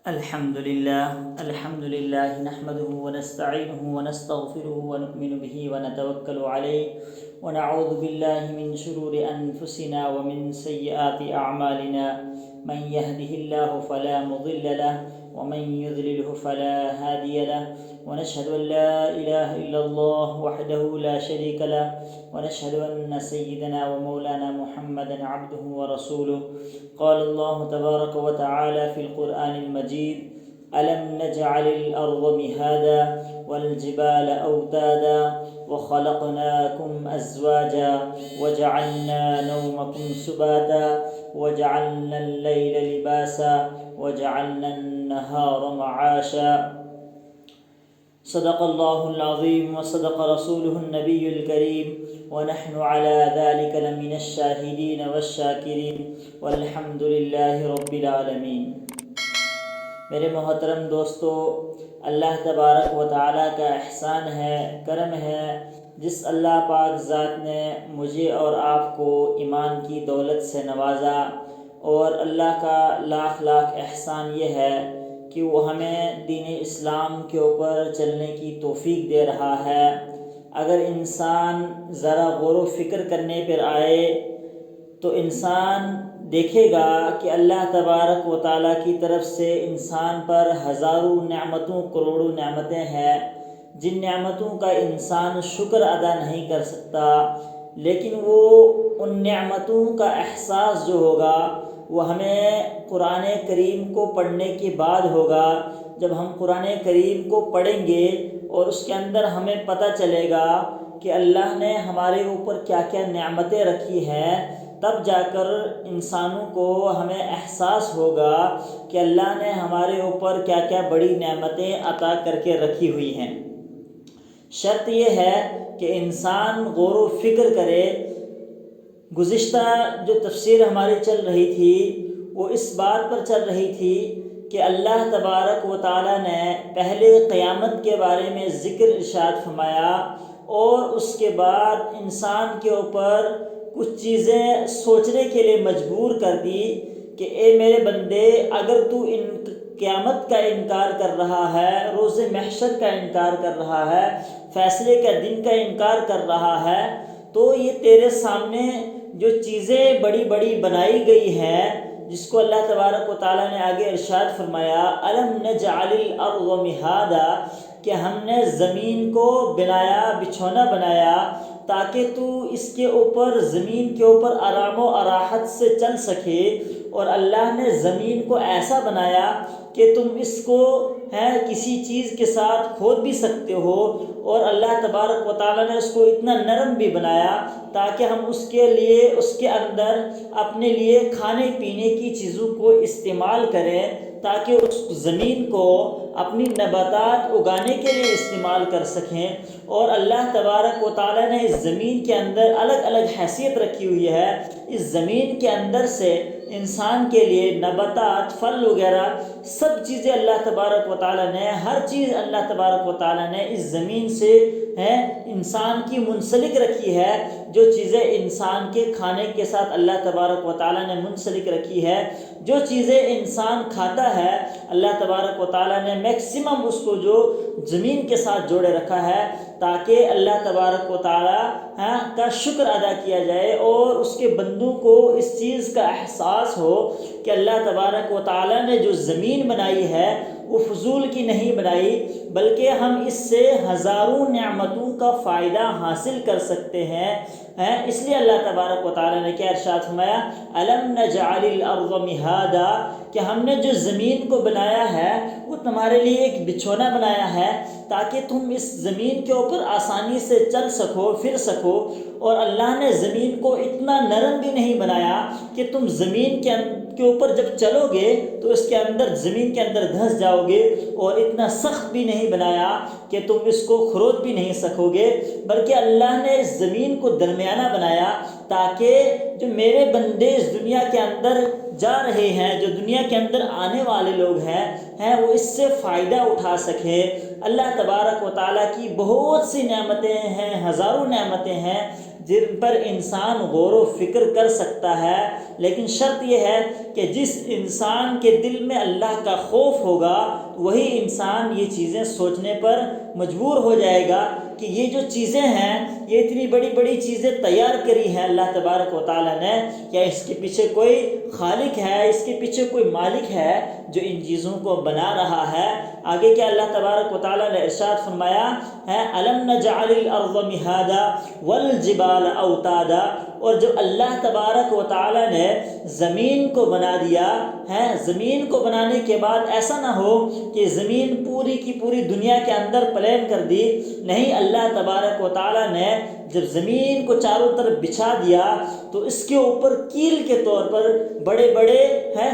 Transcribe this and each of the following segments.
الحمد لله نحمده ونستعينه ونستغفره ونؤمن به ونتوكل عليه ونعوذ بالله من شرور أنفسنا ومن سيئات أعمالنا من يهده الله فلا مضل له ومن يضلله فلا هادي له ونشهد أن لا إله إلا الله وحده لا شريك له ونشهد أن سيدنا ومولانا محمدا عبده ورسوله. قال الله تبارك وتعالى في القرآن المجيد: ألم نجعل الأرض مهادا والجبال أوتادا وخلقناكم أزواجا وجعلنا نومكم سباتا وجعلنا الليل لباسا وجعلنا النهار معاشا. صدق الله العظيم وصدق رسوله النبي الكريم ونحن على ذلك لمن الشاهدين والشاكرين والحمد لله رب العالمين. میرے محترم دوستو، اللہ تبارک و تعالیٰ کا احسان ہے، کرم ہے، جس اللہ پاک ذات نے مجھے اور آپ کو ایمان کی دولت سے نوازا، اور اللہ کا لاکھ لاکھ احسان یہ ہے کہ وہ ہمیں دین اسلام کے اوپر چلنے کی توفیق دے رہا ہے. اگر انسان ذرا غور و فکر کرنے پر آئے تو انسان دیکھے گا کہ اللہ تبارک و تعالیٰ کی طرف سے انسان پر ہزاروں نعمتوں کروڑوں نعمتیں ہیں، جن نعمتوں کا انسان شکر ادا نہیں کر سکتا، لیکن وہ ان نعمتوں کا احساس جو ہوگا وہ ہمیں قرآن کریم کو پڑھنے کے بعد ہوگا. جب ہم قرآن کریم کو پڑھیں گے اور اس کے اندر ہمیں پتہ چلے گا کہ اللہ نے ہمارے اوپر کیا کیا نعمتیں رکھی ہیں، تب جا کر انسانوں کو ہمیں احساس ہوگا کہ اللہ نے ہمارے اوپر کیا کیا بڑی نعمتیں عطا کر کے رکھی ہوئی ہیں. شرط یہ ہے کہ انسان غور و فکر کرے. گزشتہ جو تفسیر ہماری چل رہی تھی وہ اس بات پر چل رہی تھی کہ اللہ تبارک و تعالیٰ نے پہلے قیامت کے بارے میں ذکر ارشاد فرمایا، اور اس کے بعد انسان کے اوپر کچھ چیزیں سوچنے کے لیے مجبور کر دی کہ اے میرے بندے، اگر تو قیامت کا انکار کر رہا ہے، روز محشر کا انکار کر رہا ہے، فیصلے کا دن کا انکار کر رہا ہے، تو یہ تیرے سامنے جو چیزیں بڑی بڑی بنائی گئی ہیں، جس کو اللہ تبارک و تعالیٰ نے آگے ارشاد فرمایا: الم نجعل الارض مہادا، کہ ہم نے زمین کو بنایا، بچھونا بنایا تاکہ تو اس کے اوپر، زمین کے اوپر آرام و راحت سے چل سکے. اور اللہ نے زمین کو ایسا بنایا کہ تم اس کو کسی چیز کے ساتھ کھود بھی سکتے ہو، اور اللہ تبارک و تعالیٰ نے اس کو اتنا نرم بھی بنایا تاکہ ہم اس کے لیے، اس کے اندر اپنے لیے کھانے پینے کی چیزوں کو استعمال کریں، تاکہ اس زمین کو اپنی نباتات اگانے کے لیے استعمال کر سکیں. اور اللہ تبارک و تعالیٰ نے اس زمین کے اندر الگ الگ حیثیت رکھی ہوئی ہے. اس زمین کے اندر سے انسان کے لیے نباتات، پھل وغیرہ سب چیزیں اللہ تبارک و تعالیٰ نے، ہر چیز اللہ تبارک و تعالیٰ نے اس زمین سے انسان کی منسلک رکھی ہے. جو چیزیں انسان کے کھانے کے ساتھ اللہ تبارک و تعالیٰ نے منسلک رکھی ہے، جو چیزیں انسان کھاتا ہے اللہ تبارک و تعالیٰ نے میکسیمم اس کو جو زمین کے ساتھ جوڑے رکھا ہے، تاکہ اللہ تبارک و تعالیٰ کا شکر ادا کیا جائے اور اس کے بندوں کو اس چیز کا احساس ہو کہ اللہ تبارک و تعالیٰ نے جو زمین بنائی ہے وہ فضول کی نہیں بنائی، بلکہ ہم اس سے ہزاروں نعمتوں کا فائدہ حاصل کر سکتے ہیں. اس لیے اللہ تبارک و تعالیٰ نے کیا ارشاد فرمایا: الم نجعل الارض مہادا، کہ ہم نے جو زمین کو بنایا ہے وہ تمہارے لیے ایک بچھونا بنایا ہے تاکہ تم اس زمین کے اوپر آسانی سے چل سکو، پھر سکو. اور اللہ نے زمین کو اتنا نرم بھی نہیں بنایا کہ تم زمین کے اوپر جب چلو گے تو اس کے اندر، زمین کے اندر دھنس جاؤ گے، اور اتنا سخت بھی نہیں بنایا کہ تم اس کو کھرود بھی نہیں سکو گے، بلکہ اللہ نے اس زمین کو درمیانہ بنایا تاکہ جو میرے بندے اس دنیا کے اندر جا رہے ہیں، جو دنیا کے اندر آنے والے لوگ ہیں وہ اس سے فائدہ اٹھا سکیں. اللہ تبارک و تعالیٰ کی بہت سی نعمتیں ہیں، ہزاروں نعمتیں ہیں، جن پر انسان غور و فکر کر سکتا ہے، لیکن شرط یہ ہے کہ جس انسان کے دل میں اللہ کا خوف ہوگا وہی انسان یہ چیزیں سوچنے پر مجبور ہو جائے گا کہ یہ جو چیزیں ہیں، یہ اتنی بڑی بڑی چیزیں تیار کری ہیں اللہ تبارک و تعالیٰ نے، کیا اس کے پیچھے کوئی خالق ہے، اس کے پیچھے کوئی مالک ہے جو ان چیزوں کو بنا رہا ہے؟ آگے کیا اللہ تبارک و تعالیٰ نے ارشاد فرمایا ہے، أَلَمْ نَجْعَلِ الْأَرْضَ مِهَادًا وَالْجِبَالَ أَوْتَادًا، اور جب اللہ تبارک و تعالیٰ نے زمین کو بنا دیا ہے، زمین کو بنانے کے بعد ایسا نہ ہو کہ زمین پوری کی پوری دنیا کے اندر پلین کر دی، نہیں، اللہ تبارک و تعالیٰ نے جب زمین کو چاروں طرف بچھا دیا تو اس کے اوپر کیل کے طور پر بڑے بڑے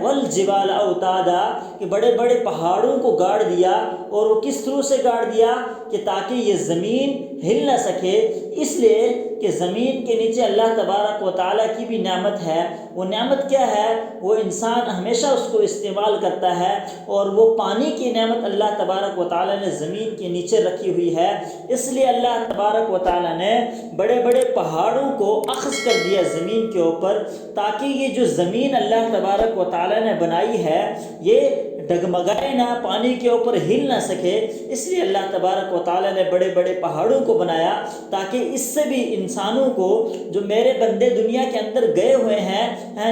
والجبال اوتادا، کہ بڑے بڑے پہاڑوں کو گاڑ دیا، اور وہ کس طرح سے گاڑ دیا کہ تاکہ یہ زمین ہل نہ سکے، اس لیے کہ زمین کے نیچے اللہ تبارک و تعالیٰ کی بھی نعمت ہے۔ وہ نعمت کیا ہے؟ وہ انسان ہمیشہ اس کو استعمال کرتا ہے، اور وہ پانی کی نعمت اللہ تبارک و تعالیٰ نے زمین کے نیچے رکھی ہوئی ہے، اس لیے اللہ تبارک و تعالیٰ نے بڑے بڑے پہاڑوں کو اخذ کر دیا زمین کے اوپر، تاکہ یہ جو زمین اللہ تبارک و تعالیٰ نے بنائی ہے یہ ڈگمگائے نہ، پانی کے اوپر ہل نہ سکے، اس لیے اللہ تبارک و تعالیٰ نے بڑے بڑے پہاڑوں کو بنایا تاکہ اس سے بھی انسانوں کو، جو میرے بندے دنیا کے اندر گئے ہوئے ہیں،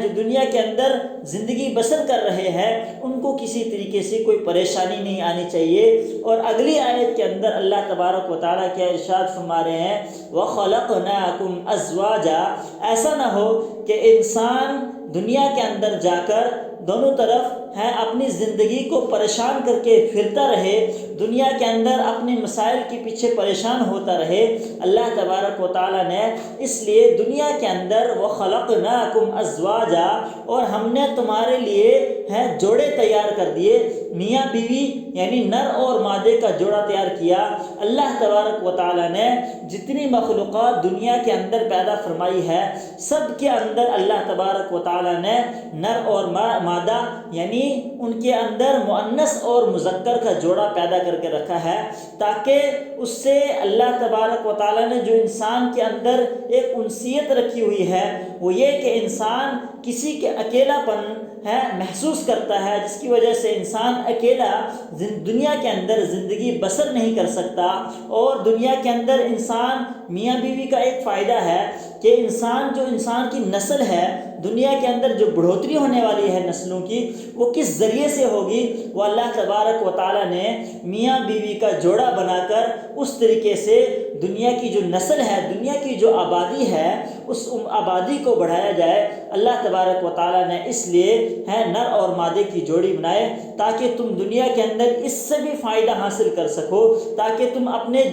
جو دنیا کے اندر زندگی بسر کر رہے ہیں، ان کو کسی طریقے سے کوئی پریشانی نہیں آنی چاہیے۔ اور اگلی آیت کے اندر اللہ تبارک و تعالیٰ کیا ارشاد فرما رہے ہیں، وَخَلَقْنَاكُمْ أَزْوَاجًا، ایسا نہ ہو کہ انسان دنیا کے اندر جا کر دونوں طرف اپنی زندگی کو پریشان کر کے پھرتا رہے، دنیا کے اندر اپنے مسائل کے پیچھے پریشان ہوتا رہے۔ اللہ تبارک و تعالیٰ نے اس لیے دنیا کے اندر وَخَلَقْنَاكُمْ أَزْوَاجًا، اور ہم نے تمہارے لیے جوڑے تیار کر دیے، میاں بیوی یعنی نر اور مادے کا جوڑا تیار کیا۔ اللہ تبارک و تعالیٰ نے جتنی مخلوقات دنیا کے اندر پیدا فرمائی ہے، سب کے اندر اللہ تبارک و تعالیٰ نے نر اور مادہ یعنی ان کے اندر مؤنث اور مذکر کا جوڑا پیدا کر کے رکھا ہے، تاکہ اس سے اللہ تبارک و تعالیٰ نے جو انسان کے اندر ایک انسیت رکھی ہوئی ہے، وہ یہ کہ انسان کسی کے اکیلا پن محسوس کرتا ہے، جس کی وجہ سے انسان اکیلا دنیا کے اندر زندگی بسر نہیں کر سکتا۔ اور دنیا کے اندر انسان میاں بیوی کا ایک فائدہ ہے کہ انسان کی نسل ہے، دنیا کے اندر جو بڑھوتری ہونے والی ہے نسلوں کی، وہ کس ذریعے سے ہوگی؟ وہ اللہ تبارک و تعالیٰ نے میاں بیوی کا جوڑا بنا کر اس طریقے سے دنیا کی جو نسل ہے، دنیا کی جو آبادی ہے، اس آبادی کو بڑھایا جائے۔ اللہ تبارک و تعالیٰ نے اس لیے نر اور مادے کی جوڑی بنائے تاکہ تم دنیا کے اندر اس سے بھی فائدہ حاصل کر سکو، تاکہ تم اپنے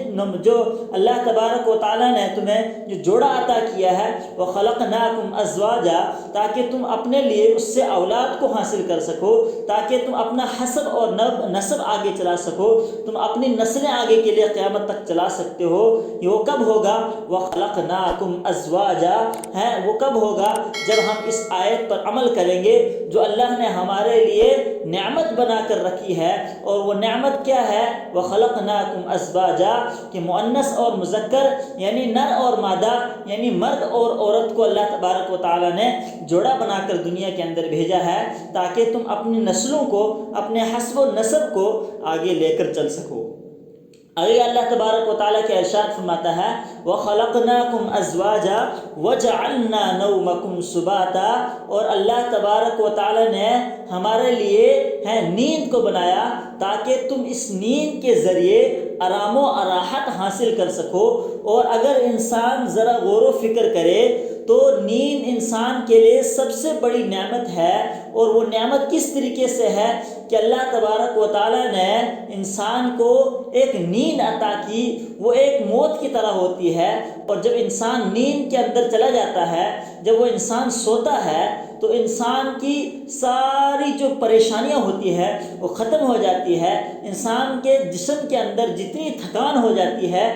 جو اللہ تبارک و تعالیٰ نے تمہیں جو جوڑا عطا کیا ہے، وَخَلَقْنَاكُمْ أَزْوَاجًا، تاکہ تم اپنے لیے اس سے اولاد کو حاصل کر سکو، تاکہ تم اپنا حسب اور نسب آگے چلا سکو، تم اپنی نسلیں آگے کے لیے قیامت تک چلا سکتے ہو۔ وہ کب ہوگا؟ وَخَلَقْنَاكُمْ أَزْوَاجًا، وہ کب ہوگا؟ جب ہم اس آیت پر عمل کریں گے جو اللہ نے ہمارے لیے نعمت بنا کر رکھی ہے۔ اور وہ نعمت کیا ہے؟ وَخَلَقْنَاكُمْ أَزْوَاجًا، کہ مؤنث اور مذکر یعنی نر اور مادہ یعنی مرد اور عورت کو اللہ تبارک و تعالیٰ نے جوڑا بنا کر دنیا کے اندر بھیجا ہے، تاکہ تم اپنی نسلوں کو، اپنے حسب و نسب کو آگے لے کر چل سکو۔ آگے اللہ تبارک و تعالیٰ کے ارشاد فرماتا ہے، وَخَلَقْنَاكُمْ أَزْوَاجًا وَجَعَلْنَا نَوْمَكُمْ سُبَاتًا، اور اللہ تبارک و تعالیٰ نے ہمارے لیے نیند کو بنایا تاکہ تم اس نیند کے ذریعے آرام و راحت حاصل کر سکو۔ اور اگر انسان ذرا غور و فکر کرے تو نیند انسان کے لیے سب سے بڑی نعمت ہے۔ اور وہ نعمت کس طریقے سے ہے کہ اللہ تبارک و تعالیٰ نے انسان کو ایک نیند عطا کی، وہ ایک موت کی طرح ہوتی ہے۔ اور جب انسان نیند کے اندر چلا جاتا ہے، جب وہ انسان سوتا ہے، تو انسان کی ساری جو پریشانیاں ہوتی ہے وہ ختم ہو جاتی ہے۔ انسان کے جسم کے اندر جتنی تھکان ہو جاتی ہے،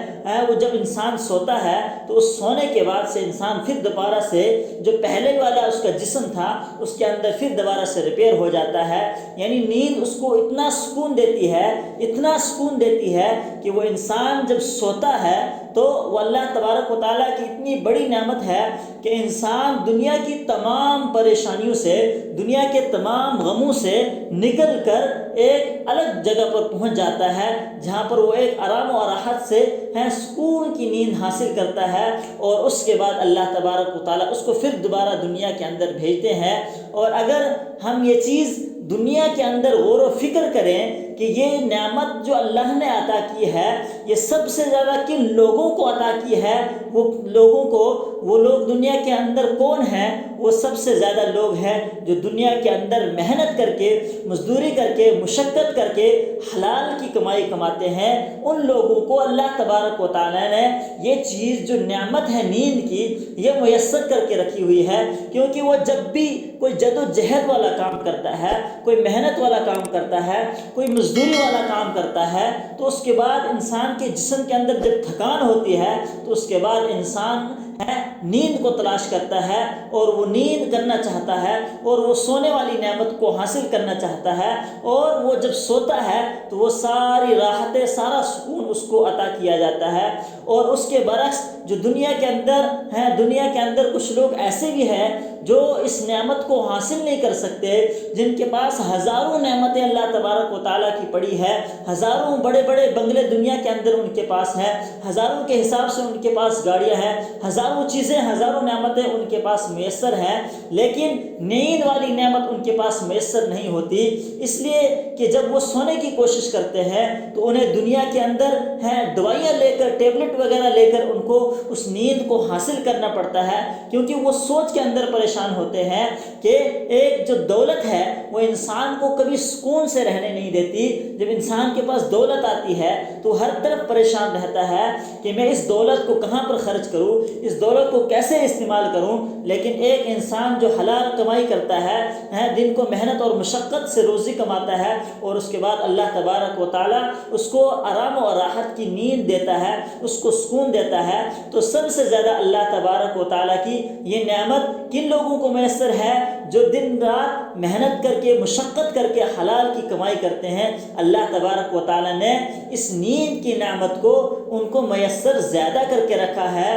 وہ جب انسان سوتا ہے تو اس سونے کے بعد سے انسان پھر دوبارہ سے جو پہلے والا اس کا جسم تھا اس کے اندر پھر دوبارہ سے ریپیئر ہو جاتا ہے۔ یعنی نیند اس کو اتنا سکون دیتی ہے، اتنا سکون دیتی ہے کہ وہ انسان جب سوتا ہے تو وہ اللہ تبارک و تعالیٰ کی اتنی بڑی نعمت ہے کہ انسان دنیا کی تمام پریشانیوں سے، دنیا کے تمام غموں سے نکل کر ایک الگ جگہ پر پہنچ جاتا ہے، جہاں پر وہ ایک آرام و راحت سے سکون کی نیند حاصل کرتا ہے، اور اس کے بعد اللہ تبارک و تعالیٰ اس کو پھر دوبارہ دنیا کے اندر بھیجتے ہیں۔ اور اگر ہم یہ چیز دنیا کے اندر غور و فکر کریں کہ یہ نعمت جو اللہ نے عطا کی ہے یہ سب سے زیادہ کن لوگوں کو عطا کی ہے، وہ لوگ دنیا کے اندر کون ہیں؟ وہ سب سے زیادہ لوگ ہیں جو دنیا کے اندر محنت کر کے، مزدوری کر کے، مشقت کر کے حلال کی کمائی کماتے ہیں۔ ان لوگوں کو اللہ تبارک و تعالیٰ نے یہ چیز جو نعمت ہے نیند کی، یہ میسر کر کے رکھی ہوئی ہے، کیونکہ وہ جب بھی کوئی جد و جہد والا کام کرتا ہے، کوئی محنت والا کام کرتا ہے، کوئی مزدوری والا کام کرتا ہے، تو اس کے بعد انسان کے جسم کے اندر جب تھکان ہوتی ہے تو اس کے بعد انسان نیند کو تلاش کرتا ہے، اور وہ نیند کرنا چاہتا ہے، اور وہ سونے والی نعمت کو حاصل کرنا چاہتا ہے، اور وہ جب سوتا ہے تو وہ ساری راحتیں، سارا سکون اس کو عطا کیا جاتا ہے۔ اور اس کے برعکس جو دنیا کے اندر کچھ لوگ ایسے بھی ہیں جو اس نعمت کو حاصل نہیں کر سکتے، جن کے پاس ہزاروں نعمتیں اللہ تبارک و تعالیٰ کی پڑی ہے، ہزاروں بڑے بڑے بنگلے دنیا کے اندر ان کے پاس ہیں، ہزاروں کے حساب سے ان کے پاس گاڑیاں ہیں، ہزاروں چیزیں، ہزاروں نعمتیں ان کے پاس میسر ہیں، لیکن نیند والی نعمت ان کے پاس میسر نہیں ہوتی، اس لیے کہ جب وہ سونے کی کوشش کرتے ہیں تو انہیں دنیا کے اندر دوائیاں لے کر، ٹیبلٹ وغیرہ لے کر ان کو اس نیند کو حاصل کرنا پڑتا ہے، کیونکہ وہ سوچ کے اندر پریشان ہوتے ہیں کہ ایک جو دولت ہے وہ انسان کو کبھی سکون سے رہنے نہیں دیتی۔ جب انسان کے پاس دولت آتی ہے تو ہر طرف پریشان رہتا ہے کہ میں اس دولت کو کہاں پر خرچ کروں، اس دولت کو کیسے استعمال کروں۔ لیکن ایک انسان جو حلال کمائی کرتا ہے، دن کو محنت اور مشقت سے روزی کماتا ہے، اور اس کے بعد اللہ تبارک و تعالیٰ اس کو آرام و راحت کی نیند دیتا ہے، اس کو سکون دیتا ہے، تو سب سے زیادہ اللہ تبارک و تعالیٰ کی یہ نعمت کن لوگوں کو میسر ہے؟ جو دن رات محنت کر کے، مشقت کر کے حلال کی کمائی کرتے ہیں۔ اللہ تبارک و تعالیٰ نے اس نیند کی نعمت کو ان کو میسر زیادہ کر کے رکھا ہے۔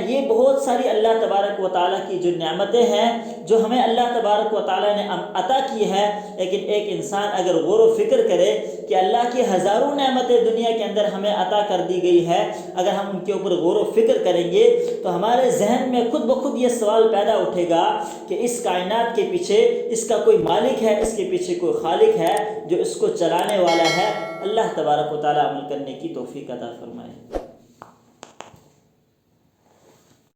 یہ بہت ساری اللہ تبارک و تعالیٰ کی جو نعمتیں ہیں جو ہمیں اللہ تبارک و تعالیٰ نے عطا کی ہے، لیکن ایک انسان اگر غور و فکر کرے کہ اللہ کی ہزاروں نعمتیں دنیا کے اندر ہمیں عطا کر دی گئی ہے، اگر ہم ان کے اوپر غور و فکر کریں گے تو ہمارے ذہن میں خود بخود یہ سوال پیدا اٹھے گا کہ اس کائنات کے پیچھے اس کا کوئی مالک ہے، اس کے پیچھے کوئی خالق ہے جو اس کو چلانے والا ہے۔ اللہ تبارک و تعالیٰ عمل کرنے کی توفیق عطا فرمائے۔